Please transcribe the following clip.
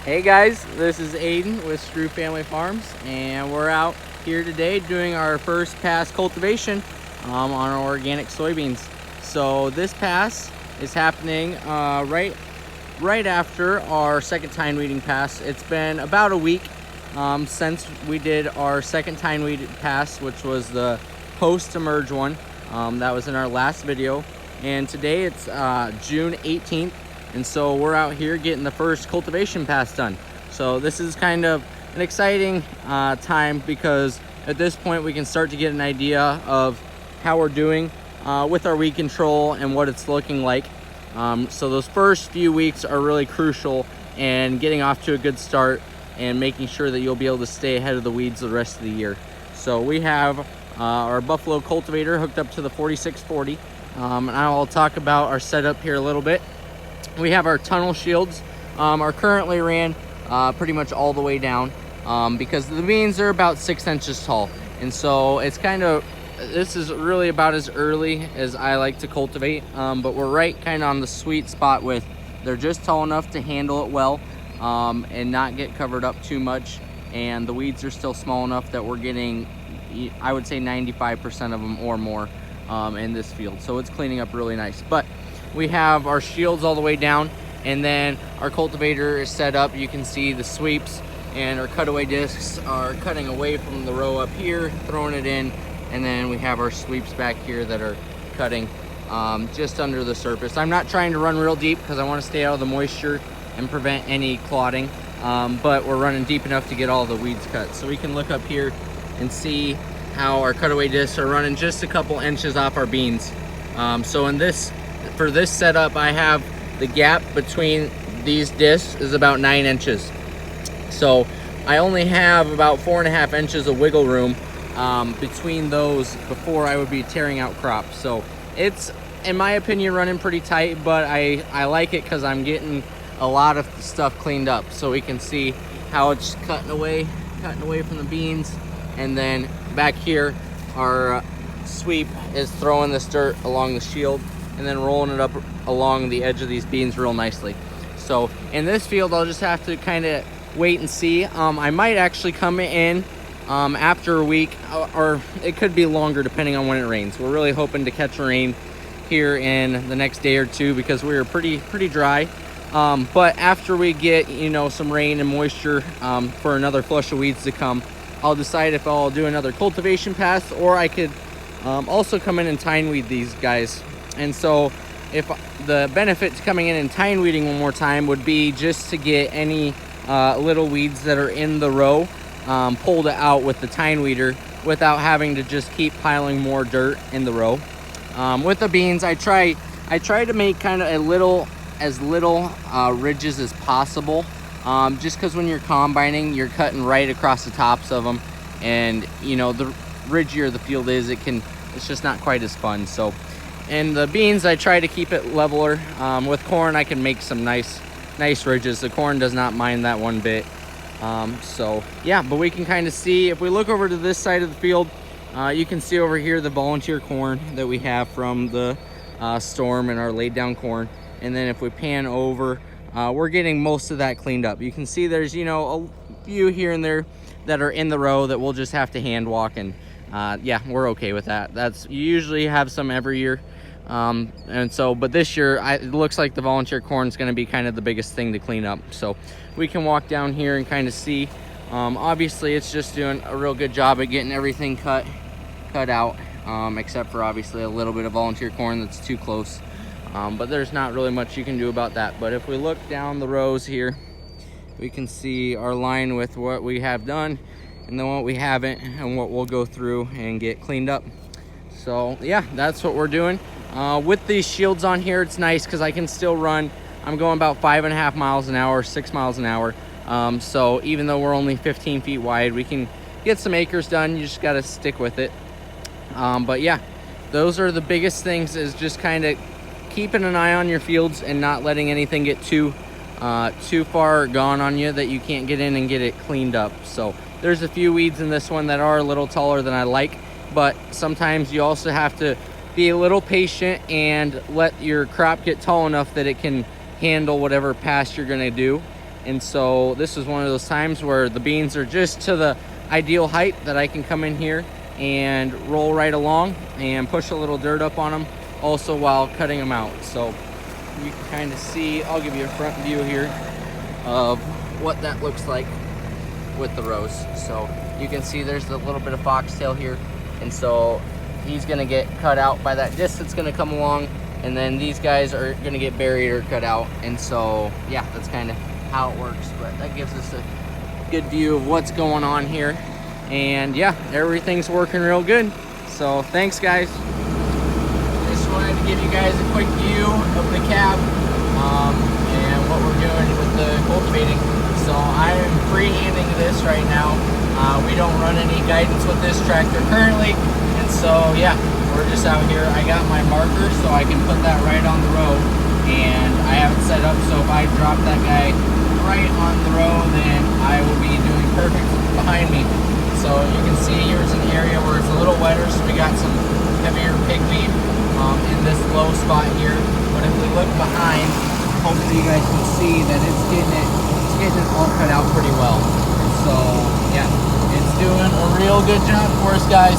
Hey guys, this is Aiden with Screw Family Farms, and we're out here today doing our first pass cultivation on our organic soybeans. So this pass is happening right after our second tine weeding pass. It's been about a week since we did our second tine weed pass, which was the post-emerge one. That was in our last video, and today it's June 18th. And so we're out here getting the first cultivation pass done. So this is kind of an exciting time, because at this point we can start to get an idea of how we're doing with our weed control and what it's looking like. So those first few weeks are really crucial in getting off to a good start and making sure that you'll be able to stay ahead of the weeds the rest of the year. So we have our Buffalo cultivator hooked up to the 4640. And I'll talk about our setup here a little bit. We have our tunnel shields are currently ran pretty much all the way down because the beans are about 6 inches tall, and so it's kind of, this is really about as early as I like to cultivate, but we're right kind of on the sweet spot with, they're just tall enough to handle it well and not get covered up too much, and the weeds are still small enough that we're getting, I would say 95% of them or more in this field, so it's cleaning up really nice. But we have our shields all the way down, and then our cultivator is set up. You can see the sweeps and our cutaway discs are cutting away from the row up here, throwing it in, and then we have our sweeps back here that are cutting just under the surface. I'm not trying to run real deep because I want to stay out of the moisture and prevent any clotting, but we're running deep enough to get all the weeds cut. So we can look up here and see how our cutaway discs are running just a couple inches off our beans. For this setup, I have the gap between these discs is about 9 inches. So I only have about 4.5 inches of wiggle room between those before I would be tearing out crops. So it's, in my opinion, running pretty tight, but I like it because I'm getting a lot of stuff cleaned up. So we can see how it's cutting away from the beans. And then back here, our sweep is throwing this dirt along the shield and then rolling it up along the edge of these beans real nicely. So in this field, I'll just have to kind of wait and see. I might actually come in after a week, or it could be longer depending on when it rains. We're really hoping to catch a rain here in the next day or two because we are pretty dry. But after we get, some rain and moisture for another flush of weeds to come, I'll decide if I'll do another cultivation pass, or I could also come in and tine weed these guys. And so if the benefit to coming in and tine weeding one more time would be just to get any little weeds that are in the row pulled out with the tine weeder without having to just keep piling more dirt in the row. With the beans, I try to make kind of as little ridges as possible, just because when you're combining, you're cutting right across the tops of them, and the ridgier the field is, it's just not quite as fun. So and the beans, I try to keep it leveler. With corn, I can make some nice ridges. The corn does not mind that one bit. So yeah, but we can kind of see, if we look over to this side of the field, you can see over here the volunteer corn that we have from the storm and our laid down corn. And then if we pan over, we're getting most of that cleaned up. You can see there's, a few here and there that are in the row that we'll just have to hand walk, and yeah, we're okay with that. You usually have some every year. But this year, it looks like the volunteer corn is going to be kind of the biggest thing to clean up. So we can walk down here and kind of see. Obviously, it's just doing a real good job at getting everything cut out, except for obviously a little bit of volunteer corn that's too close. But there's not really much you can do about that. But if we look down the rows here, we can see our line with what we have done and then what we haven't, and what we'll go through and get cleaned up. So yeah, that's what we're doing. With these shields on here, it's nice because I can still run. I'm going about 5.5 miles an hour, 6 miles an hour. So even though we're only 15 feet wide, we can get some acres done. You just got to stick with it. But yeah, those are the biggest things, is just kind of keeping an eye on your fields and not letting anything get too far gone on you that you can't get in and get it cleaned up. So there's a few weeds in this one that are a little taller than I like, but sometimes you also have to be a little patient and let your crop get tall enough that it can handle whatever pass you're going to do. And so this is one of those times where the beans are just to the ideal height that I can come in here and roll right along and push a little dirt up on them also while cutting them out. So you can kind of see, I'll give you a front view here of what that looks like with the rows. So you can see there's a little bit of foxtail here, and so he's gonna get cut out by that disc that's gonna come along, and then these guys are gonna get buried or cut out. And so yeah, that's kind of how it works, but that gives us a good view of what's going on here. And yeah, everything's working real good. So thanks, guys. Just wanted to give you guys a quick view of the cab and what we're doing with the cultivating. So I am freehanding this right now. We don't run any guidance with this tractor currently, and so yeah, we're just out here. I got my marker so I can put that right on the row, and I have it set up so if I drop that guy right on the row, then I will be doing perfect behind me. So you can see here's an area where it's a little wetter, so we got some heavier pigweed in this low spot here. But if we look behind, hopefully you guys can see that it's getting it all cut out pretty well. So yeah, it's doing a real good job for us, guys.